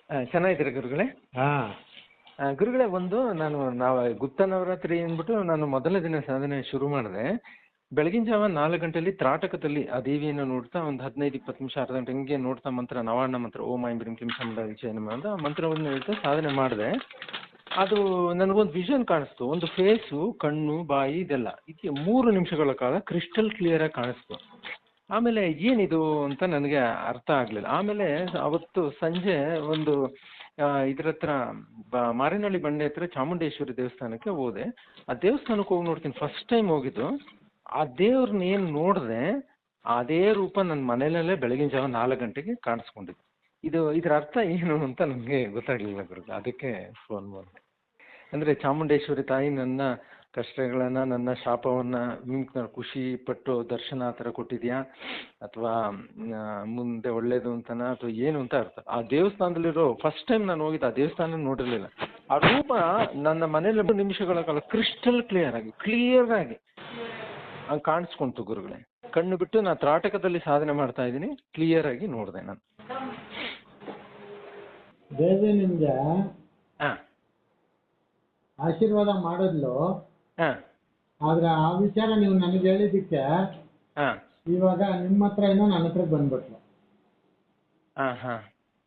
ಚೆನ್ನಾಗಿದ್ದೀರಾ ಗುರುಗಳೇ? ಹಾಂ. ಗುರುಗಳೇ, ನಾವು ಗುಪ್ತ ನವರಾತ್ರಿ ಅಂದ್ಬಿಟ್ಟು ನಾನು ಮೊದಲ ದಿನ ಸಾಧನೆ ಶುರು ಮಾಡಿದೆ. ಬೆಳಗಿನ ಜಾವ 4 ಗಂಟೆಯಲ್ಲಿ ತ್ರಾಟಕದಲ್ಲಿ ಆ ದೇವಿಯನ್ನು ನೋಡ್ತಾ ಒಂದು 15-20 ನಿಮಿಷ, ಅರ್ಧ ಗಂಟೆ ಹಿಂಗೆ ನೋಡ್ತಾ ನವಾರ್ಣ ಮಂತ್ರ ಓಂ ಐಂ ಬ್ರೀಂ ಕ್ಲೀಂ ಚಾಮುಂಡಾ ವಿಜಯ ನಮಃ ಅಂತ ಮಂತ್ರವನ್ನು ಹೇಳ್ತಾ ಸಾಧನೆ ಮಾಡಿದೆ. ಅದು ನನಗೊಂದು ವಿಷನ್ ಕಾಣಿಸ್ತು. ಒಂದು ಫೇಸು, ಕಣ್ಣು, ಬಾಯಿ ಇದೆಲ್ಲ 3 ನಿಮಿಷಗಳ ಕಾಲ ಕ್ರಿಸ್ಟಲ್ ಕ್ಲಿಯರ್ ಆಗಿ ಕಾಣಿಸ್ತು. ಆಮೇಲೆ ಏನಿದು ಅಂತ ನನಗೆ ಅರ್ಥ ಆಗಲಿಲ್ಲ. ಆಮೇಲೆ ಅವತ್ತು ಸಂಜೆ ಒಂದು ಇದ್ರ ಹತ್ರ ಮಾರೇನಹಳ್ಳಿ ಬಂಡೆ ಹತ್ರ ಚಾಮುಂಡೇಶ್ವರಿ ದೇವಸ್ಥಾನಕ್ಕೆ ಹೋದೆ. ಆ ದೇವಸ್ಥಾನಕ್ಕೆ ಹೋಗಿ ನೋಡ್ತೀನಿ, ಫಸ್ಟ್ ಟೈಮ್ ಹೋಗಿದ್ದು. ಆ ದೇವ್ರನ್ನ ಏನು ನೋಡಿದೆ ಅದೇ ರೂಪ ನನ್ನ ಮನೆಯಲ್ಲೇ ಬೆಳಗಿನ ಜಾವ 4 ಗಂಟೆಗೆ ಕಾಣಿಸ್ಕೊಂಡಿದ್ದು. ಇದರ ಅರ್ಥ ಏನು ಅಂತ ನನಗೆ ಗೊತ್ತಾಗಲಿಲ್ಲ ಗುರು, ಅದಕ್ಕೆ ಫೋನ್ ಮಾಡಿದೆ. ಅಂದರೆ ಚಾಮುಂಡೇಶ್ವರಿ ತಾಯಿ ನನ್ನ ಕಷ್ಟಗಳನ್ನು, ನನ್ನ ಶಾಪವನ್ನು ಖುಷಿ ಪಟ್ಟು ದರ್ಶನ ಆ ಥರ ಕೊಟ್ಟಿದೆಯಾ, ಅಥವಾ ಮುಂದೆ ಒಳ್ಳೇದು ಅಂತನಾ, ಅಥವಾ ಏನು ಅಂತ ಅರ್ಥ. ಆ ದೇವಸ್ಥಾನದಲ್ಲಿರೋ ಫಸ್ಟ್ ಟೈಮ್ ನಾನು ಹೋಗಿದ್ದು ಆ ದೇವಸ್ಥಾನ ನೋಡಿರಲಿಲ್ಲ. ಆ ರೂಪ ನನ್ನ ಮನೇಲಿ 2 ನಿಮಿಷಗಳ ಕಾಲ ಕ್ರಿಸ್ಟಲ್ ಕ್ಲಿಯರ್ ಆಗಿ ಕಾಣಿಸ್ಕೊಂತು ಗುರುಗಳೇ. ಕಣ್ಣು ಬಿಟ್ಟು ನಾನು ತ್ರಾಟಕದಲ್ಲಿ ಸಾಧನೆ ಮಾಡ್ತಾ ಇದ್ದೀನಿ, ಕ್ಲಿಯರ್ ಆಗಿ ನೋಡಿದೆ ನಾನು. ದೇವಿ ನಿಮ್ಗೆ ಆಶೀರ್ವಾದ ಮಾಡಿದ್ಲು. ಆದ್ರೆ ಆ ವಿಚಾರ ನೀವು ನನಗೆ ಹೇಳಿದ್ದಕ್ಕೆ ಇವಾಗ ನಿಮ್ಮ ಹತ್ರ ಏನೋ ನನ್ನ ಹತ್ರ ಬಂದ್ಬಿಟ್ಲು.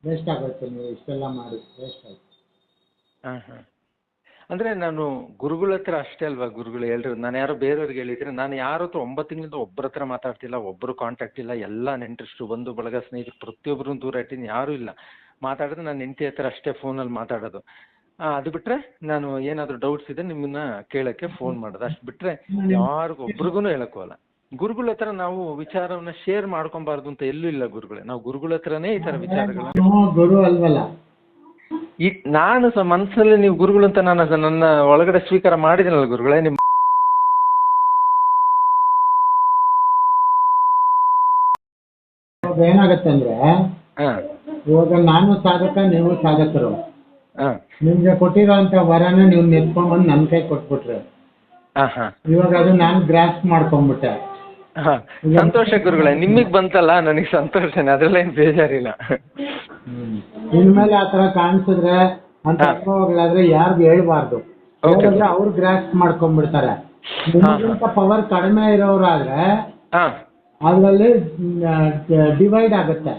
ವೇಸ್ಟ್ ಆಗೋಯ್ತು, ನೀವು ಇಷ್ಟೆಲ್ಲ ಮಾಡಿ ವೇಸ್ಟ್ ಆಯ್ತು. ಅಂದರೆ ನಾನು ಗುರುಗಳ ಹತ್ರ ಅಷ್ಟೇ ಅಲ್ವಾ ಗುರುಗಳು ಹೇಳಿರೋದು. ನಾನು ಯಾರೋ ಬೇರೆಯವ್ರಿಗೆ ಹೇಳಿದ್ರೆ, ನಾನು ಯಾರ ಹತ್ರ 9 ತಿಂಗಳಿಂದ ಒಬ್ಬರ ಹತ್ರ ಮಾತಾಡ್ತಿಲ್ಲ, ಒಬ್ಬರು ಕಾಂಟ್ಯಾಕ್ಟ್ ಇಲ್ಲ. ಎಲ್ಲ ನೆಂಟರಿಷ್ಟು, ಬಂಧು ಬಳಗ, ಸ್ನೇಹಿತರು ಪ್ರತಿಯೊಬ್ಬರು ದೂರ ಇಟ್ಟಿನಿ, ಯಾರೂ ಇಲ್ಲ. ಮಾತಾಡಿದ್ರೆ ನಾನು ಹೆಂಡತಿ ಹತ್ರ ಅಷ್ಟೇ ಫೋನಲ್ಲಿ ಮಾತಾಡೋದು. ಅದು ಬಿಟ್ಟರೆ ನಾನು ಏನಾದರೂ ಡೌಟ್ಸ್ ಇದೆ ನಿಮ್ಮನ್ನ ಕೇಳೋಕ್ಕೆ ಫೋನ್ ಮಾಡೋದು, ಅಷ್ಟು ಬಿಟ್ಟರೆ ಯಾರಿಗೂ ಒಬ್ರಿಗೂ ಹೇಳೋಕ್ಕಲ್ಲ. ಗುರುಗಳ ಹತ್ರ ನಾವು ವಿಚಾರವನ್ನು ಶೇರ್ ಮಾಡ್ಕೊಬಾರ್ದು ಅಂತ ಎಲ್ಲೂ ಇಲ್ಲ ಗುರುಗಳೇ. ನಾವು ಗುರುಗಳ ಹತ್ರನೇ ಈ ಥರ ವಿಚಾರಗಳನ್ನ ಗುರು ಅಲ್ವಲ್ಲ. ನಾನು ಸಹ ಮನಸ್ಸಲ್ಲಿ ನೀವು ಗುರುಗಳು ಅಂತ ನಾನು ನನ್ನ ಒಳಗಡೆ ಸ್ವೀಕಾರ ಮಾಡಿದ್ದೀನಲ್ಲ ಗುರುಗಳೇ. ನಿಮ್ಮ ಏನಾಗತ್ತೆ ಅಂದ್ರೆ, ಇವಾಗ ನಾನು ಸಾಧಕ, ನೀವು ಸಾಧಕರು. ನಿಮ್ಗೆ ಕೊಟ್ಟಿರೋಂಥ ವರನ ನೀವು ನೆತ್ಕೊಂಡ್ ಬಂದು ನನ್ನ ಕೈ ಕೊಟ್ಬಿಟ್ರೆ, ಇವಾಗ ಅದು ನಾನು ಗ್ರಾಸ್ ಮಾಡ್ಕೊಂಡ್ಬಿಟ್ಟೆ. ಸಂತೋಷ ಗುರುಗಳೇ, ನಿಮಗೆ ಬಂತಲ್ಲ, ನನಗೆ ಸಂತೋಷನೇ, ಅದ್ರಲ್ಲೇನು ಬೇಜಾರಿಲ್ಲ. ಇನ್ಮೇಲೆ ಆ ಥರ ಕಾಣಿಸಿದ್ರೆ ಅಂತ ಅನುಭವಗಳಾದ್ರೆ ಯಾರಿಗೂ ಹೇಳ್ಬಾರ್ದು. ಹೇಳಿದ್ರೆ ಅವ್ರು ಗ್ರಾಸ್ ಮಾಡ್ಕೊಂಡ್ಬಿಡ್ತಾರೆ. ನಿಮ್ಗಿಂತ ಪವರ್ ಕಡಿಮೆ ಇರೋರಾದ್ರೆ ಅದರಲ್ಲಿ ಡಿವೈಡ್ ಆಗುತ್ತೆ.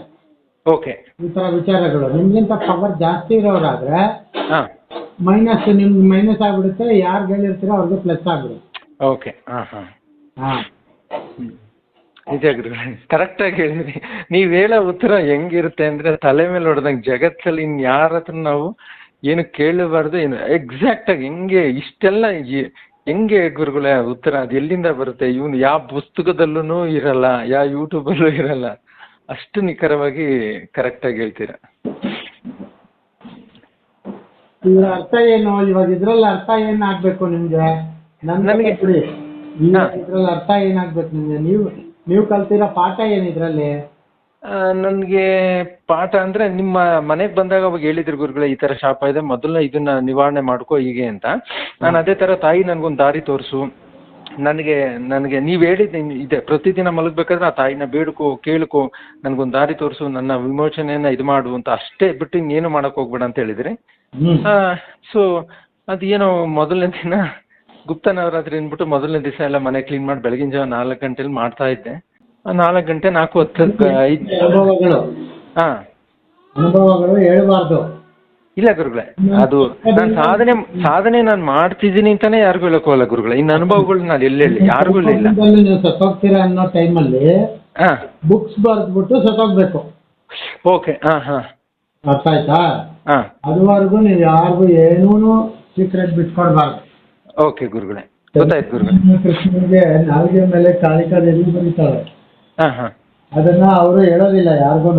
ಓಕೆ, ಈ ತರ ವಿಚಾರಗಳು. ನಿಮ್ಗಿಂತ ಪವರ್ ಜಾಸ್ತಿ ಇರೋರಾದ್ರೆ ನಿಮ್ಗೆ ಮೈನಸ್ ಆಗ್ಬಿಡುತ್ತೆ, ಯಾರು ಹೇಳಿರ್ತೀರೋ ಅವ್ರಿಗೆ ಪ್ಲಸ್ ಆಗ್ಬಿಡುತ್ತೆ. ಓಕೆ, ನಿಜ ಗುರುಗಳೇ, ಕರೆಕ್ಟಾಗಿ ಹೇಳಿದ್ರಿ. ನೀವು ಹೇಳೋ ಉತ್ತರ ಹೆಂಗಿರುತ್ತೆ ಅಂದರೆ, ತಲೆ ಮೇಲೆ ಹೊಡೆದಂಗೆ. ಜಗತ್ತಲ್ಲಿ ಇನ್ಯಾರ ಹತ್ರ ನಾವು ಏನು ಕೇಳಬಾರ್ದು, ಏನು ಎಕ್ಸಾಕ್ಟಾಗಿ ಹೆಂಗೆ ಇಷ್ಟೆಲ್ಲ ಹೆಂಗೆ ಗುರುಗಳೇ ಉತ್ತರ ಅದು ಎಲ್ಲಿಂದ ಬರುತ್ತೆ? ಇವನು ಯಾವ ಪುಸ್ತಕದಲ್ಲೂ ಇರಲ್ಲ, ಯಾವ ಯೂಟ್ಯೂಬಲ್ಲೂ ಇರಲ್ಲ, ಅಷ್ಟು ನಿಖರವಾಗಿ ಕರೆಕ್ಟಾಗಿ ಹೇಳ್ತೀರಾ. ಇದ್ರ ಅರ್ಥ ಏನು? ಇವಾಗ ಇದ್ರಲ್ಲಿ ಅರ್ಥ ಏನ್ ಆಗ್ಬೇಕು ನಿಮ್ಗೆ? ನನಗೆ ಇದ್ರಲ್ಲಿ ಅರ್ಥ ಏನಾಗ್ಬೇಕು ನಿಮ್ಗೆ? ನೀವು ಕಲ್ತಿರೋ ಪಾಠ ಏನು ಇದ್ರಲ್ಲಿ? ನನಗೆ ಪಾಠ ಅಂದರೆ, ನಿಮ್ಮ ಮನೆಗೆ ಬಂದಾಗ ಅವಾಗ ಹೇಳಿದ್ರು ಗುರುಗಳೇ, ಈ ಥರ ಶಾಪ ಇದೆ, ಮೊದಲು ಇದನ್ನ ನಿವಾರಣೆ ಮಾಡ್ಕೋ ಹೀಗೆ ಅಂತ. ನಾನು ಅದೇ ಥರ ತಾಯಿ ನನಗೊಂದು ದಾರಿ ತೋರಿಸು, ನನಗೆ ನೀವು ಹೇಳಿದ್ದು ಇದೆ, ಪ್ರತಿದಿನ ಮಲಗಬೇಕಾದ್ರೆ ಆ ತಾಯಿನ ಬೇಡ್ಕೋ, ಕೇಳ್ಕೊ, ನನಗೊಂದು ದಾರಿ ತೋರಿಸು, ನನ್ನ ವಿಮೋಚನೆಯನ್ನು ಇದು ಮಾಡು ಅಂತ ಅಷ್ಟೇ ಬಿಟ್ಟು ಇನ್ನೇನು ಮಾಡೋಕ್ಕೆ ಹೋಗ್ಬೇಡ ಅಂತ ಹೇಳಿದ್ರಿ. ಸೊ ಅದು ಏನೋ ಮೊದಲನೇ ದಿನ ಗುಪ್ತ ನವರಾತ್ರಿ ಅಂದ್ಬಿಟ್ಟು ಮೊದಲನೇ ದಿವಸ ಎಲ್ಲ ಮನೆ ಕ್ಲೀನ್ ಮಾಡಿ ಬೆಳಗಿನ ಜಾವ 4 ಗಂಟೆಲಿ ಮಾಡ್ತಾ ಇದ್ದೆ. 4 ಗಂಟೆ 4:10 ಅನುಭವಗಳು ಹೇಳ್ಬಾರ್ದು. ಇಲ್ಲ ಗುರುಗಳೇ, ಅದು ನಾನು ಸಾಧನೆ ನಾನು ಮಾಡ್ತಿದ್ದೀನಿ ಅಂತಾನೆ ಯಾರಿಗೂ ಹೇಳೋಕೋಲ್ಲ ಗುರುಗಳೇ. ಇನ್ನು ಅನುಭವಗಳು ನಾನು ಎಲ್ಲೇ ಹೇಳಿ ಯಾರಿಗೂ ಇಲ್ಲ. ನೀವು ಸತ್ತೋಗ್ತೀರಾ ಅನ್ನೋ ಟೈಮಲ್ಲಿ ಬುಕ್ಸ್ ಬರ್ದ್ಬಿಟ್ಟು ಸತ್ತೋಗ್ಬೇಕು. ಓಕೆ, ಅರ್ಥ ಆಯ್ತಾ? ಅದುವರೆಗೂ ನೀವು ಯಾರಿಗೂ ಏನೂ ಸೀಕ್ರೆಟ್ ಬಿಟ್ಕೊಡ್ಬಾರ್ದು. ಓಕೆ ಗುರುಗಳೇ, ಗೊತ್ತಾಯ್ತು ಗುರುಗಳೇ. ಕೃಷ್ಣನಿಗೆ ನಾಲ್ಗೆ ಮೇಲೆ ಕಾಳಿಕಾದೇವಿ ಬರೀತಾಳೆ, ಅದನ್ನ ಅವರು ಹೇಳೋದಿಲ್ಲ ಯಾರಿಗೂ.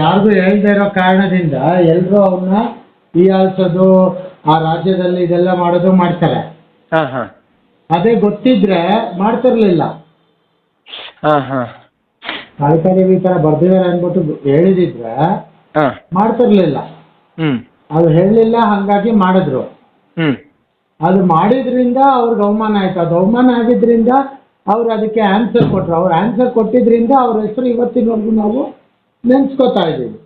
ಯಾರಿಗೂ ಹೇಳ್ದೇ ಇರೋ ಕಾರಣದಿಂದ ಎಲ್ಲರೂ ಅವನ್ನ ಹೀಯಾಳ್ಸೋದು, ಆ ರಾಜ್ಯದಲ್ಲಿ ಇದೆಲ್ಲ ಮಾಡೋದು ಮಾಡ್ತಾರೆ. ಅದೇ ಗೊತ್ತಿದ್ರೆ ಮಾಡ್ತಿರ್ಲಿಲ್ಲ. ಕಾಳಿಕಾದೇವಿ ಈ ತರ ಬರ್ದಿದ್ದಾರೆ ಅಂದ್ಬಿಟ್ಟು ಹೇಳಿದಿದ್ರೆ ಮಾಡ್ತಿರ್ಲಿಲ್ಲ. ಅದು ಹೇಳಲಿಲ್ಲ, ಹಂಗಾಗಿ ಮಾಡಿದ್ರು. ಅದು ಮಾಡಿದ್ರಿಂದ ಅವ್ರಿಗೆ ಅವಮಾನ ಆಯ್ತು. ಅದು ಅವಮಾನ ಆಗಿದ್ರಿಂದ ಅವ್ರು ಅದಕ್ಕೆ ಆನ್ಸರ್ ಕೊಟ್ರು. ಅವ್ರು ಆನ್ಸರ್ ಕೊಟ್ಟಿದ್ರಿಂದ ಅವ್ರ ಹೆಸರು ಇವತ್ತಿನವರೆಗೂ ನಾವು ನೆನ್ಸ್ಕೊತಾ ಇದ್ದೀವಿ.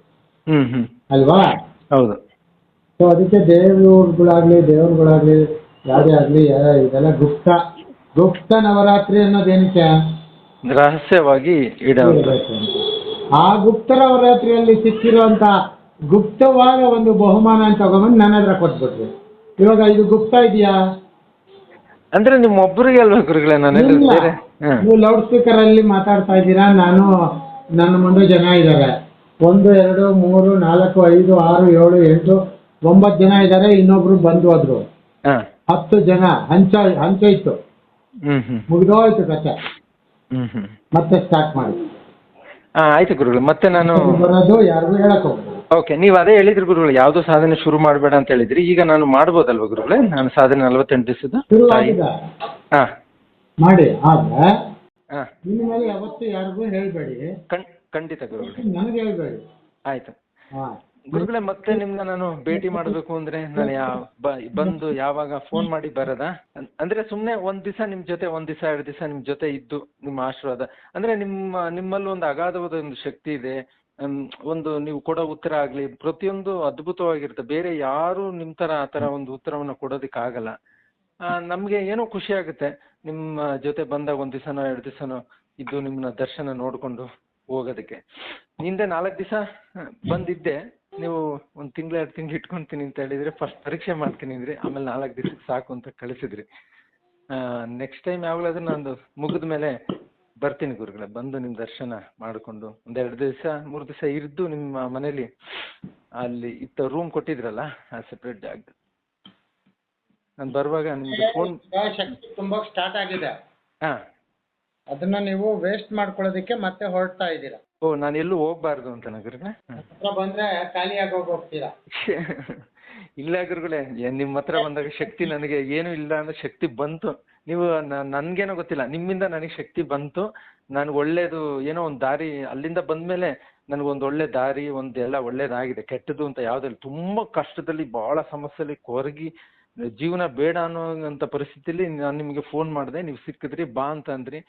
ಅಲ್ವಾ? ಹೌದು. ಸೊ ಅದಕ್ಕೆ ದೇವ್ರುಗಳಾಗ್ಲಿ ಯಾವುದೇ ಆಗಲಿ ಇದೆಲ್ಲ ಗುಪ್ತ ನವರಾತ್ರಿ ಅನ್ನೋದೇನಕ್ಕೆ ರಹಸ್ಯವಾಗಿ ಇಡಬೇಕು ಅಂತ. ಆ ಗುಪ್ತ ನವರಾತ್ರಿಯಲ್ಲಿ ಸಿಕ್ಕಿರುವಂತ ಗುಪ್ತವಾದ ಒಂದು ಬಹುಮಾನ ತಗೊಂಬಂದು ನನ್ನ ಹತ್ರ ಕೊಟ್ಬಿಟ್ರಿ. ಇವಾಗ ಇದು ಗುಪ್ತ ಇದೆಯಾ? ಅಂದ್ರೆ ನಿಮ್ಮ ಒಬ್ಬರಿಗೆ ಅಲ್ವಾ ಗುರುಗಳೇ? ನಾನು ಬೇರೆ ನೀವು ಲೌಡ್ ಸ್ಪೀಕರ್ ಅಲ್ಲಿ ಮಾತಾಡ್ತಾ ಇದ್ದೀರಾ, ನನ್ನ ಮುಂದೆ ಜನ ಇದ್ದಾರೆ, 1 2 3 4 5 6 7 8 9 ಜನ ಇದ್ದಾರೆ. ಇನ್ನೊಬ್ರು ಬಂದು ಹೋದ್ರು, 10 ಜನ ಹಂಚ ಇತ್ತು. ಮುಗಿದೋಯ್ತು ಕಥೆ. ಮತ್ತೆ ಸ್ಟಾರ್ಟ್ ಮಾಡಿ. ಆಯ್ತು ಗುರುಗಳು. ಮತ್ತೆ ನಾನು ಬರೋದು ಯಾರಿಗೂ ಹೇಳಕ್ ಹೋಗ್ಬೋದು. ಓಕೆ, ನೀವು ಅದೇ ಹೇಳಿದ್ರಿ ಗುರುಗಳು, ಯಾವ್ದು ಸಾಧನೆ ಶುರು ಮಾಡಬೇಡ ಅಂತ ಹೇಳಿದ್ರಿ. ಈಗ ನಾನು ಮಾಡ್ಬೋದಲ್ವಾ ಗುರುಗಳೇ? ನಾನು ಸಾಧನೆ 48 ದಿವಸದ ಮಾಡಿ. ಆದ್ರೆ ಇನ್ನು ಮೇಲೆ ಯಾವತ್ತೂ ಯಾರಿಗೂ ಹೇಳ್ಬೇಡಿ. ಖಂಡಿತ ಗುರುಗಳೇ, ನನಗೆ ಹೇಳ್ಬೇಡಿ. ಆಯ್ತು ಗುರುಗಳೇ. ಮತ್ತೆ ನಿಮ್ನ ನಾನು ಭೇಟಿ ಮಾಡಬೇಕು ಅಂದ್ರೆ ನಾನು ಬಂದು ಯಾವಾಗ ಫೋನ್ ಮಾಡಿ ಬರೋದಾ? ಅಂದ್ರೆ ಸುಮ್ನೆ ಒಂದ್ ದಿವಸ ನಿಮ್ ಜೊತೆ, 1 ದಿವಸ 2 ದಿವಸ ನಿಮ್ ಜೊತೆ ಇದ್ದು ನಿಮ್ಮ ಆಶೀರ್ವಾದ, ಅಂದ್ರೆ ನಿಮ್ಮಲ್ಲಿ ಒಂದು ಅಗಾಧವಾದ ಒಂದು ಶಕ್ತಿ ಇದೆ. ಒಂದು ನೀವು ಕೊಡೋ ಉತ್ತರ ಆಗ್ಲಿ ಪ್ರತಿಯೊಂದು ಅದ್ಭುತವಾಗಿರುತ್ತೆ. ಬೇರೆ ಯಾರು ನಿಮ್ ತರ ಆ ತರ ಒಂದು ಉತ್ತರವನ್ನ ಕೊಡೋದಕ್ಕಾಗಲ್ಲ. ನಮ್ಗೆ ಏನೋ ಖುಷಿ ಆಗುತ್ತೆ ನಿಮ್ಮ ಜೊತೆ ಬಂದಾಗ 1 ದಿವಸನೋ 2 ದಿವಸನೋ ಇದ್ದು ನಿಮ್ಮನ್ನ ದರ್ಶನ ನೋಡ್ಕೊಂಡು ಹೋಗೋದಕ್ಕೆ. ಹಿಂದೆ 4 ದಿವಸ ಬಂದಿದ್ದೆ, ನೀವು 1 ತಿಂಗಳು 2 ತಿಂಗಳು ಇಟ್ಕೊಂತೀನಿ ಅಂತ ಹೇಳಿದ್ರೆ ಫಸ್ಟ್ ಪರೀಕ್ಷೆ ಮಾಡ್ತೀನಿ ಅಂದ್ರಿ, ಆಮೇಲೆ 4 ದಿವಸಕ್ಕೆ ಸಾಕು ಅಂತ ಕಳಿಸಿದ್ರಿ. ನೆಕ್ಸ್ಟ್ ಟೈಮ್ ಯಾವಾಗಲಾದ್ರೂ ನಂದು ಮುಗಿದ ಮೇಲೆ ಬರ್ತೀನಿ ಗುರುಗಳೇ, ಬಂದು ನಿಮ್ಮ ದರ್ಶನ ಮಾಡಿಕೊಂಡು 1 2 ದಿವಸ 3 ದಿವಸ ಇದ್ದು ನಿಮ್ಮ ಮನೇಲಿ ಅಲ್ಲಿ ರೂಮ್ ಕೊಟ್ಟಿದ್ರಲ್ಲ ಸೆಪ್ರೇಟ್ ಜಾಗ, ನಾನು ಬರುವಾಗ ನಿಮ್ಗೆ ಫೋನ್. ಶಕ್ತಿ ತುಂಬಾ ಸ್ಟಾರ್ಟ್ ಆಗಿದೆ. ಅದನ್ನ ನೀವು ವೇಸ್ಟ್ ಮಾಡ್ಕೊಳ್ಳೋದಕ್ಕೆ ಮತ್ತೆ ಹೊರಡ್ತಾ ಇದ್ದೀರಾ. ನಾನು ಎಲ್ಲೂ ಹೋಗ್ಬಾರ್ದು ಅಂತ ಗುರುಗಳೇ? ಹತ್ರ ಬಂದ್ರೆ ಖಾಲಿಯಾಗಿ ಹೋಗ್ತೀರಾ? ಇಲ್ಲ ಗುರುಗಳೇ, ನಿಮ್ಮ ಹತ್ರ ಬಂದಾಗ ಶಕ್ತಿ ನನಗೆ ಏನು ಇಲ್ಲ ಅಂದ್ರೆ ಶಕ್ತಿ ಬಂತು. ನೀವು ನನ್ಗೇನೋ ಗೊತ್ತಿಲ್ಲ, ನಿಮ್ಮಿಂದ ನನಗೆ ಶಕ್ತಿ ಬಂತು. ನನ್ಗೆ ಒಳ್ಳೇದು ಏನೋ ಒಂದು ದಾರಿ, ಅಲ್ಲಿಂದ ಬಂದ್ಮೇಲೆ ನನಗೊಂದು ಒಳ್ಳೆ ದಾರಿ, ಎಲ್ಲ ಒಳ್ಳೇದಾಗಿದೆ. ಕೆಟ್ಟದ್ದು ಅಂತ ಯಾವುದಿಲ್ಲ. ತುಂಬಾ ಕಷ್ಟದಲ್ಲಿ ಬಹಳ ಸಮಸ್ಯೆಯಲ್ಲಿ ಕೊರಗಿ ಜೀವನ ಬೇಡ ಅನ್ನೋಂಥ ಪರಿಸ್ಥಿತಿಯಲ್ಲಿ ನಾನು ನಿಮಗೆ ಫೋನ್ ಮಾಡಿದೆ, ನೀವು ಸಿಕ್ಕಿದ್ರಿ, ಬಾ ಅಂತ ಅಂದ್ರಿ.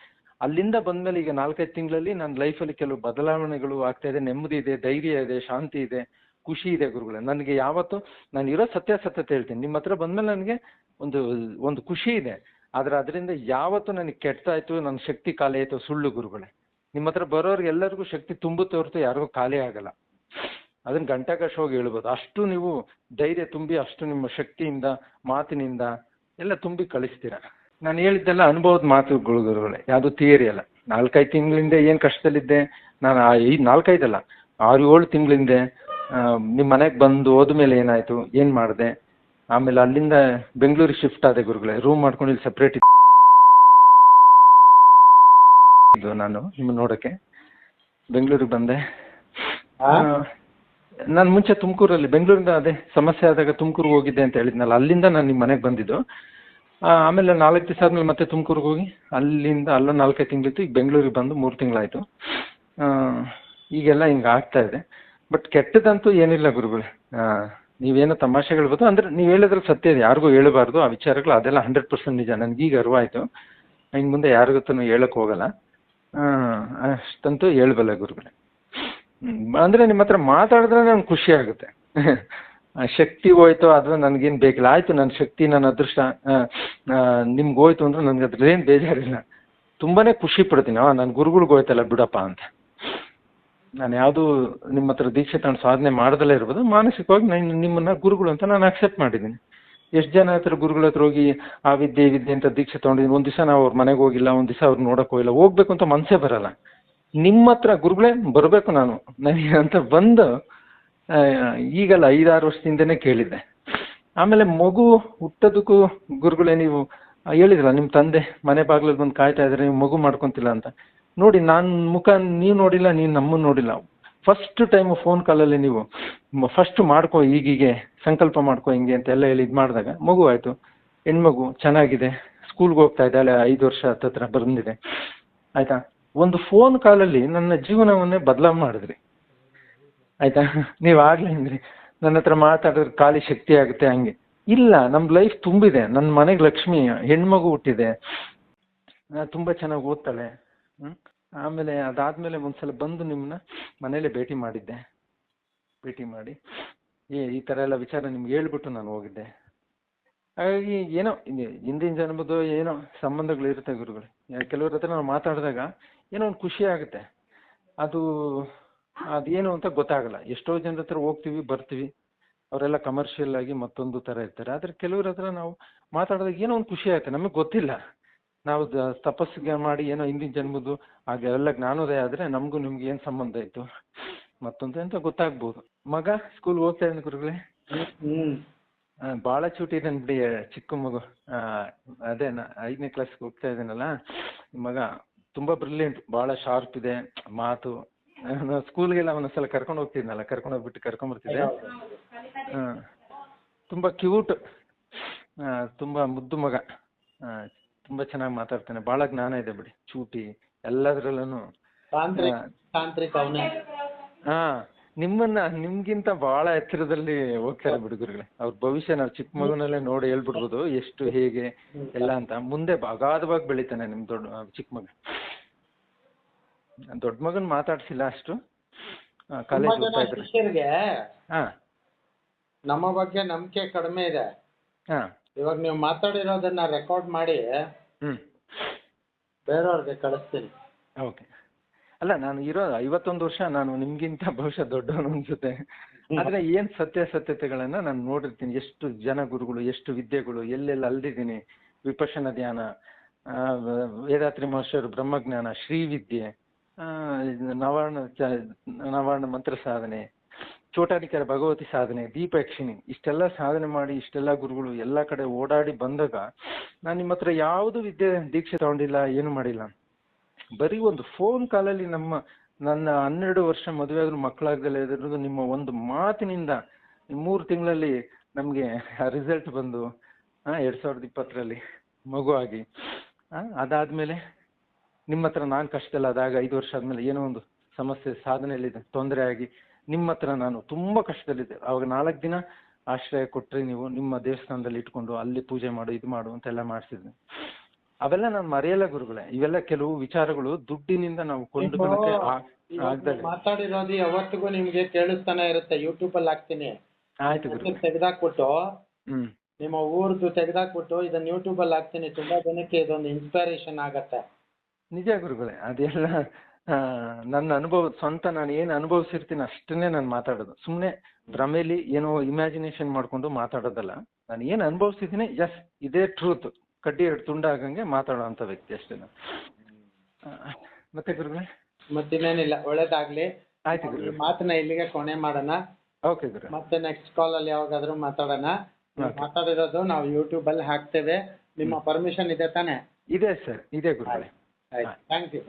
ಅಲ್ಲಿಂದ ಬಂದ್ಮೇಲೆ ಈಗ 4-5 ತಿಂಗಳಲ್ಲಿ ನನ್ನ ಲೈಫಲ್ಲಿ ಕೆಲವು ಬದಲಾವಣೆಗಳು ಆಗ್ತಾ ಇದೆ. ನೆಮ್ಮದಿ ಇದೆ, ಧೈರ್ಯ ಇದೆ, ಶಾಂತಿ ಇದೆ, ಖುಷಿ ಇದೆ ಗುರುಗಳೇ. ನನಗೆ ಯಾವತ್ತು ನಾನು ಇರೋ ಸತ್ಯತೆ ಹೇಳ್ತೀನಿ. ನಿಮ್ಮ ಹತ್ರ ಬಂದ್ಮೇಲೆ ನನಗೆ ಒಂದು ಖುಷಿ ಇದೆ. ಆದ್ರೆ ಅದರಿಂದ ಯಾವತ್ತು ನನಗೆ ಕೆಟ್ಟಾಯ್ತು, ನನ್ನ ಶಕ್ತಿ ಖಾಲಿ ಆಯ್ತು ಸುಳ್ಳು ಗುರುಗಳೇ. ನಿಮ್ಮ ಹತ್ರ ಬರೋರ್ಗೆ ಎಲ್ಲರಿಗೂ ಶಕ್ತಿ ತುಂಬುತ್ತೆ ಹೊರತು ಯಾರಿಗೂ ಖಾಲಿ ಆಗಲ್ಲ. ಅದನ್ನ ಗಂಟಾಕಶ ಹೋಗಿ ಹೇಳ್ಬೋದು. ಅಷ್ಟು ನೀವು ಧೈರ್ಯ ತುಂಬಿ, ಅಷ್ಟು ನಿಮ್ಮ ಶಕ್ತಿಯಿಂದ ಮಾತಿನಿಂದ ಎಲ್ಲ ತುಂಬಿ ಕಳಿಸ್ತೀರ. ನಾನು ಹೇಳಿದ್ದೆಲ್ಲ ಅನುಭವದ ಮಾತುಗಳು ಗುರುಗಳೇ, ಯಾವುದು ಥಿಯರಿ ಅಲ್ಲ. 4-5 ತಿಂಗಳಿಂದ ಏನು ಕಷ್ಟದಲ್ಲಿದ್ದೆ ನಾನು, 4-5 ಅಲ್ಲ 6-7 ತಿಂಗಳಿಂದ ನಿಮ್ಮ ಮನೆಗೆ ಬಂದು ಹೋದ್ಮೇಲೆ ಏನಾಯ್ತು, ಏನು ಮಾಡಿದೆ, ಆಮೇಲೆ ಅಲ್ಲಿಂದ ಬೆಂಗಳೂರಿಗೆ ಶಿಫ್ಟ್ ಆದೆ ಗುರುಗಳೇ. ರೂಮ್ ಮಾಡ್ಕೊಂಡು ಇಲ್ಲಿ ಸಪ್ರೇಟ್ ಇದ್ದು ನಾನು ನಿಮ್ಮ ನೋಡೋಕ್ಕೆ ಬೆಂಗಳೂರಿಗೆ ಬಂದೆ. ನಾನು ಮುಂಚೆ ತುಮಕೂರಲ್ಲಿ, ಬೆಂಗಳೂರಿಂದ ಅದೇ ಸಮಸ್ಯೆ ಆದಾಗ ತುಮಕೂರಿಗೆ ಹೋಗಿದ್ದೆ ಅಂತ ಹೇಳಿದ್ನಲ್ಲ, ಅಲ್ಲಿಂದ ನಾನು ನಿಮ್ಮ ಮನೆಗೆ ಬಂದಿದ್ದು. ಆಮೇಲೆ 4 ದಿವಸ ಆದಮೇಲೆ ಮತ್ತೆ ತುಮಕೂರಿಗೆ ಹೋಗಿ ಅಲ್ಲಿಂದ ಅಲ್ಲೊಂದು 4-5 ತಿಂಗಳಿತ್ತು. ಈಗ ಬೆಂಗಳೂರಿಗೆ ಬಂದು 3 ತಿಂಗಳಾಯಿತು. ಈಗೆಲ್ಲ ಹಿಂಗೆ ಆಗ್ತಾ ಇದೆ. ಬಟ್ ಕೆಟ್ಟದಂತೂ ಏನಿಲ್ಲ ಗುರುಗಳೇ. ನೀವೇನೋ ತಮಾಷೆಗೆ ಹೇಳ್ಬೋದು, ಅಂದರೆ ನೀವು ಹೇಳೋದ್ರಲ್ಲಿ ಸತ್ಯ ಇದೆ. ಯಾರಿಗೂ ಹೇಳಬಾರ್ದು ಆ ವಿಚಾರಗಳು, ಅದೆಲ್ಲ 100% ನಿಜ. ನನಗೀಗ ಅರಿವಾಯಿತು. ಇನ್ನು ಮುಂದೆ ಯಾರಿಗೊತ್ತೂ ಹೇಳೋಕ್ಕೆ ಹೋಗಲ್ಲ. ಅಷ್ಟಂತೂ ಹೇಳ್ಬಲ್ಲ ಗುರುಗಳೇ. ಅಂದರೆ ನಿಮ್ಮ ಹತ್ರ ಮಾತಾಡಿದ್ರೆ ನಂಗೆ ಖುಷಿ ಆಗುತ್ತೆ. ಶಕ್ತಿ ಹೋಯ್ತು ಅಥವಾ ನನಗೇನು ಬೇಕಿಲ್ಲ, ಆಯಿತು ನನ್ನ ಶಕ್ತಿ, ನನ್ನ ಅದೃಷ್ಟ ನಿಮ್ಗೆ ಹೋಯ್ತು ಅಂದ್ರೆ ನನಗೆ ಅದ್ರಲ್ಲೇನು ಬೇಜಾರಿಲ್ಲ. ತುಂಬಾ ಖುಷಿ ಪಡ್ತೀನಿ. ನನ್ನ ಗುರುಗಳಿಗೆ ಹೋಯ್ತಲ್ಲ ಬಿಡಪ್ಪ ಅಂತ. ನಾನು ಯಾವುದೂ ನಿಮ್ಮ ಹತ್ರ ದೀಕ್ಷೆ ತಗೊಂಡು ಸಾಧನೆ ಮಾಡ್ದಲೇ ಇರ್ಬೋದು, ಮಾನಸಿಕವಾಗಿ ನಿಮ್ಮನ್ನು ಗುರುಗಳು ಅಂತ ನಾನು ಅಕ್ಸೆಪ್ಟ್ ಮಾಡಿದ್ದೀನಿ. ಎಷ್ಟು ಜನ ಹತ್ರ ಗುರುಗಳ ಹತ್ರ ಹೋಗಿ ಆ ವಿದ್ಯೆ ಅಂತ ದೀಕ್ಷೆ ತೊಗೊಂಡಿದ್ದೀನಿ, ಒಂದು ದಿವಸ ನಾವು ಅವ್ರ ಮನೆಗೆ ಹೋಗಿಲ್ಲ, ಒಂದು ದಿವಸ ಅವ್ರು ನೋಡೋಕೆ ಹೋಗಿಲ್ಲ, ಹೋಗ್ಬೇಕು ಅಂತ ಮನಸ್ಸೇ ಬರಲ್ಲ. ನಿಮ್ಮ ಹತ್ರ ಗುರುಗಳೇ ಬರಬೇಕು ನನಗೆ ಅಂತ ಬಂದು ಈಗಲ್ಲ 5-6 ವರ್ಷದಿಂದನೇ ಕೇಳಿದ್ದೆ. ಆಮೇಲೆ ಮಗು ಹುಟ್ಟೋದಕ್ಕೂ ಗುರುಗಳೇ ನೀವು ಹೇಳಿದ್ರಲ್ಲ, ನಿಮ್ಮ ತಂದೆ ಮನೆ ಬಾಗಿಲಲ್ಲಿ ಬಂದು ಕಾಯ್ತಾ ಇದ್ದಾರೆ, ನೀವು ಮಗು ಮಾಡ್ಕೊತಿಲ್ಲ ಅಂತ. ನೋಡಿ, ನಾನು ಮುಖ ನೀವು ನೋಡಿಲ್ಲ, ನೀವು ನಮ್ಮನ್ನು ನೋಡಿಲ್ಲ. ಫಸ್ಟ್ ಟೈಮ್ ಫೋನ್ ಕಾಲಲ್ಲಿ ನೀವು ಫಸ್ಟ್ ಮಾಡ್ಕೊ, ಈಗೀಗೆ ಸಂಕಲ್ಪ ಮಾಡ್ಕೊ ಹಿಂಗೆ ಅಂತೆಲ್ಲ ಹೇಳಿ ಇದು ಮಾಡಿದಾಗ ಮಗು ಆಯಿತು. ಹೆಣ್ಮಗು ಚೆನ್ನಾಗಿದೆ, ಸ್ಕೂಲ್ಗೆ ಹೋಗ್ತಾ ಇದೆ, ಅಲ್ಲೇ 5 ವರ್ಷ ಹತ್ತಿರ ಬಂದಿದೆ. ಆಯಿತಾ, ಒಂದು ಫೋನ್ ಕಾಲಲ್ಲಿ ನನ್ನ ಜೀವನವನ್ನೇ ಬದಲಾವಣೆ ಮಾಡಿದ್ರಿ. ಆಯಿತಾ, ನೀವು ಆಗಲೇ ಅಂದ್ರಿ ನನ್ನ ಹತ್ರ ಮಾತಾಡಿದ್ರೆ ಖಾಲಿ ಶಕ್ತಿ ಆಗುತ್ತೆ ಹಂಗೆ. ಇಲ್ಲ, ನಮ್ಮ ಲೈಫ್ ತುಂಬಿದೆ. ನನ್ನ ಮನೆಗೆ ಲಕ್ಷ್ಮಿ ಹೆಣ್ಮಗು ಹುಟ್ಟಿದೆ, ತುಂಬ ಚೆನ್ನಾಗಿ ಓದ್ತಾಳೆ. ಆಮೇಲೆ ಅದಾದಮೇಲೆ ಒಂದ್ಸಲ ಬಂದು ನಿಮ್ಮನ್ನ ಮನೇಲೆ ಭೇಟಿ ಮಾಡಿದ್ದೆ. ಭೇಟಿ ಮಾಡಿ ಈ ಥರ ಎಲ್ಲ ವಿಚಾರ ನಿಮ್ಗೆ ಹೇಳ್ಬಿಟ್ಟು ನಾನು ಹೋಗಿದ್ದೆ. ಹಾಗಾಗಿ ಏನೋ ಹಿಂದಿನ ಜನ್ಮದ್ದು ಏನೋ ಸಂಬಂಧಗಳು ಇರುತ್ತೆ ಗುರುಗಳು. ಕೆಲವ್ರ ಹತ್ರ ನಾವು ಮಾತಾಡಿದಾಗ ಏನೋ ಒಂದು ಖುಷಿ ಆಗುತ್ತೆ. ಅದೇನು ಅಂತ ಗೊತ್ತಾಗಲ್ಲ. ಎಷ್ಟೋ ಜನರ ಹತ್ರ ಹೋಗ್ತೀವಿ ಬರ್ತೀವಿ, ಅವರೆಲ್ಲ ಕಮರ್ಷಿಯಲ್ ಆಗಿ ಮತ್ತೊಂದು ಥರ ಇರ್ತಾರೆ. ಆದರೆ ಕೆಲವ್ರ ಹತ್ರ ನಾವು ಮಾತಾಡಿದಾಗ ಏನೋ ಒಂದು ಖುಷಿ ಆಗುತ್ತೆ. ನಮಗೆ ಗೊತ್ತಿಲ್ಲ, ನಾವು ತಪಸ್ಸಿಗೆ ಮಾಡಿ ಏನೋ ಹಿಂದಿನ ಜನ್ಮದ್ದು ಹಾಗೆಲ್ಲ ಜ್ಞಾನೋದಯ ಆದರೆ ನಮಗೂ ನಿಮ್ಗೆ ಏನು ಸಂಬಂಧ ಇತ್ತು ಮತ್ತೊಂದು ಅಂತ ಗೊತ್ತಾಗ್ಬೋದು. ಮಗ ಸ್ಕೂಲ್ಗೆ ಹೋಗ್ತಾ ಇದ್ದಾನೆ ಗುರುಗಳೇ. ಭಾಳ ಚೂಟಿ ಇದ್ದಾನೆ ಬಿಡಿ, ಚಿಕ್ಕ ಮಗು. ಅದೇ 5ನೇ ಕ್ಲಾಸ್ಗೆ ಹೋಗ್ತಾ ಇದ್ದಾನಲ್ಲ ಮಗ, ತುಂಬ ಬ್ರಿಲಿಯಂಟ್, ಭಾಳ ಶಾರ್ಪ್ ಇದೆ ಮಾತು. ಸ್ಕೂಲ್ಗೆಲ್ಲ ಒಂದೊಂದ್ಸಲ ಕರ್ಕೊಂಡು ಹೋಗ್ತಿದ್ನಲ್ಲ, ಕರ್ಕೊಂಡು ಹೋಗ್ಬಿಟ್ಟು ಕರ್ಕೊಂಬರ್ತಿದ್ದೆ. ಹಾಂ, ತುಂಬ ಕ್ಯೂಟ್, ತುಂಬ ಮುದ್ದು ಮಗ. ತುಂಬ ಚೆನ್ನಾಗಿ ಮಾತಾಡ್ತಾನೆ, ಭಾಳ ಜ್ಞಾನ ಇದೆ ಬಿಡಿ, ಚೂಟಿ ಎಲ್ಲದರಲ್ಲೂ. ಹಾಂ, ನಿಮ್ಗಿಂತ ಭಾಳ ಎತ್ತರದಲ್ಲಿ ಹೋಗ್ತಾರೆ ಬಿಡಿ ಗುರುಗಳೇ. ಅವ್ರ ಭವಿಷ್ಯ ನಾವು ಚಿಕ್ಕ ಮಗುನಲ್ಲೇ ನೋಡಿ ಹೇಳ್ಬಿಡ್ಬೋದು ಎಷ್ಟು ಹೇಗೆ ಎಲ್ಲ ಅಂತ. ಮುಂದೆ ಅಗಾಧವಾಗಿ ಬೆಳಿತಾನೆ ನಿಮ್ಮ ಚಿಕ್ಕ ಮಗ. ದೊಡ್ಡ ಮಗನ್ ಮಾತಾಡ್ಸಿಲ್ಲ ಅಷ್ಟು, ಕಾಲೇಜ್ ಹೋಗ್ತಾ ಇದ್ದಾರೆ. ಹಾಂ, ನಮ್ಮ ಬಗ್ಗೆ ನಂಬಿಕೆ ಕಡಿಮೆ ಇದೆ. ಹಾಂ, ಇವಾಗ ನೀವು ಮಾತಾಡಿರೋದನ್ನ ರೆಕಾರ್ಡ್ ಮಾಡಿ ಬೇರೆಯವ್ರಿಗೆ ಕಳಿಸ್ತೀನಿ. ಓಕೆ. ಅಲ್ಲ, ನಾನು ಇರೋ 51 ವರ್ಷ, ನಾನು ನಿಮ್ಗಿಂತ ಬಹುಶಃ ದೊಡ್ಡವನು ಅನ್ಸುತ್ತೆ. ಆದರೆ ಏನು ಸತ್ಯತೆಗಳನ್ನು ನಾನು ನೋಡಿರ್ತೀನಿ. ಎಷ್ಟು ಜನ ಗುರುಗಳು, ಎಷ್ಟು ವಿದ್ಯೆಗಳು, ಎಲ್ಲೆಲ್ಲ ಅಲ್ದಿದ್ದೀನಿ. ವಿಪಶ್ಯನ ಧ್ಯಾನ, ವೇದಾತ್ರಿ ಮಹರ್ಷಿಯವರು ಬ್ರಹ್ಮಜ್ಞಾನ, ಶ್ರೀವಿದ್ಯೆ, ನವಾರ್ಣ ಮಂತ್ರ ಸಾಧನೆ, ಚೋಟಾನಿಕರ ಭಗವತಿ ಸಾಧನೆ, ದೀಪಯಕ್ಷಿಣಿ, ಇಷ್ಟೆಲ್ಲ ಸಾಧನೆ ಮಾಡಿ ಇಷ್ಟೆಲ್ಲ ಗುರುಗಳು ಎಲ್ಲ ಕಡೆ ಓಡಾಡಿ ಬಂದಾಗ ನಾನು ನಿಮ್ಮ ಹತ್ರ ಯಾವುದು ದೀಕ್ಷೆ ತಗೊಂಡಿಲ್ಲ, ಏನು ಮಾಡಿಲ್ಲ. ಬರೀ ಒಂದು ಫೋನ್ ಕಾಲಲ್ಲಿ ನನ್ನ 12 ವರ್ಷ ಮದುವೆ ಆದ್ರೂ ಮಕ್ಕಳಾಗ್ದಲೇ ಇರೋದು ನಿಮ್ಮ ಒಂದು ಮಾತಿನಿಂದ 3 ತಿಂಗಳಲ್ಲಿ ನಮಗೆ ರಿಸಲ್ಟ್ ಬಂದು 2020ರಲ್ಲಿ ಮಗು ಆಗಿ, ಅದಾದಮೇಲೆ ನಿಮ್ಮ ಹತ್ರ ನಾನು ಕಷ್ಟದಲ್ಲ ಆದಾಗ 5 ವರ್ಷ ಆದಮೇಲೆ ಏನೋ ಒಂದು ಸಮಸ್ಯೆ ಸಾಧನೆಯಲ್ಲಿದೆ, ತೊಂದರೆ ಆಗಿ ನಿಮ್ಮ ಹತ್ರ ನಾನು ತುಂಬ ಕಷ್ಟದಲ್ಲಿದ್ದೆ. ಅವಾಗ 4 ದಿನ ಆಶ್ರಯ ಕೊಟ್ಟರೆ ನೀವು ನಿಮ್ಮ ದೇವಸ್ಥಾನದಲ್ಲಿ ಇಟ್ಕೊಂಡು ಅಲ್ಲಿ ಪೂಜೆ ಮಾಡು, ಇದು ಮಾಡು ಅಂತೆಲ್ಲ ಮಾಡಿಸಿದ್ವಿ. ಅವೆಲ್ಲ ನಾನು ಮರೆಯಲ್ಲ ಗುರುಗಳೇ. ಇವೆಲ್ಲ ಕೆಲವು ವಿಚಾರಗಳು ದುಡ್ಡಿನಿಂದ ನಾವು ಕೊಂಡುಕೊಳ್ಳಕ್ಕೆ ಆಗ್ದಾಗ ಮಾತಾಡಿರೋದು ಯಾವತ್ತಿಗೂ ನಿಮ್ಗೆ ಕೇಳಿಸ್ತಾನೆ ಇರುತ್ತೆ. ಯೂಟ್ಯೂಬಲ್ಲಿ ಹಾಕ್ತೀನಿ, ಆಯ್ತು ಗುರು, ತೆಗೆದಾಕ್ಬಿಟ್ಟು ನಿಮ್ಮ ಊರ್ದು ತೆಗೆದಾಕ್ಬಿಟ್ಟು ಇದನ್ನ ಯೂಟ್ಯೂಬಲ್ಲಿ ಹಾಕ್ತೀನಿ. ತುಂಬಾ ಜನಕ್ಕೆ ಇದೊಂದು ಇನ್ಸ್ಪಿರೇಷನ್ ಆಗತ್ತೆ. ನಿಜ ಗುರುಗಳೇ, ಅದೆಲ್ಲ ನನ್ನ ಅನುಭವ ಸ್ವಂತ. ನಾನು ಏನು ಅನುಭವಿಸಿರ್ತೀನಿ ಅಷ್ಟನ್ನೇ ನಾನು ಮಾತಾಡೋದು. ಸುಮ್ಮನೆ ಭ್ರಮೇಲಿ ಏನೋ ಇಮ್ಯಾಜಿನೇಷನ್ ಮಾಡ್ಕೊಂಡು ಮಾತಾಡೋದಲ್ಲ. ನಾನು ಏನು ಅನುಭವಿಸಿದ್ದೀನಿ, ಎಸ್ ಇದೇ ಟ್ರೂತ್, ಕಡ್ಡಿ 2 ತುಂಡಾಗಂಗೆ ಮಾತಾಡೋ ಅಂಥ ವ್ಯಕ್ತಿ ಅಷ್ಟೇ ನಾನು. ಮತ್ತೆ ಗುರುಗಳೇ, ಮತ್ತಿನ್ನೇನಿಲ್ಲ, ಒಳ್ಳೇದಾಗ್ಲಿ. ಆಯ್ತು ಗುರು, ಮಾತನ್ನ ಇಲ್ಲಿಗೆ ಕೊನೆ ಮಾಡೋಣ. ಓಕೆ ಗುರು, ಮತ್ತೆ ನೆಕ್ಸ್ಟ್ ಕಾಲಲ್ಲಿ ಯಾವಾಗಾದ್ರೂ ಮಾತಾಡೋಣ. ಮಾತಾಡಿರೋದು ನಾವು ಯೂಟ್ಯೂಬಲ್ಲಿ ಹಾಕ್ತೇವೆ. ನಿಮ್ಮ ಪರ್ಮಿಷನ್ ಇದೆ ತಾನೇ? ಇದೆ ಸರ್, ಇದೆ ಗುರುಗಳೇ. Thank you.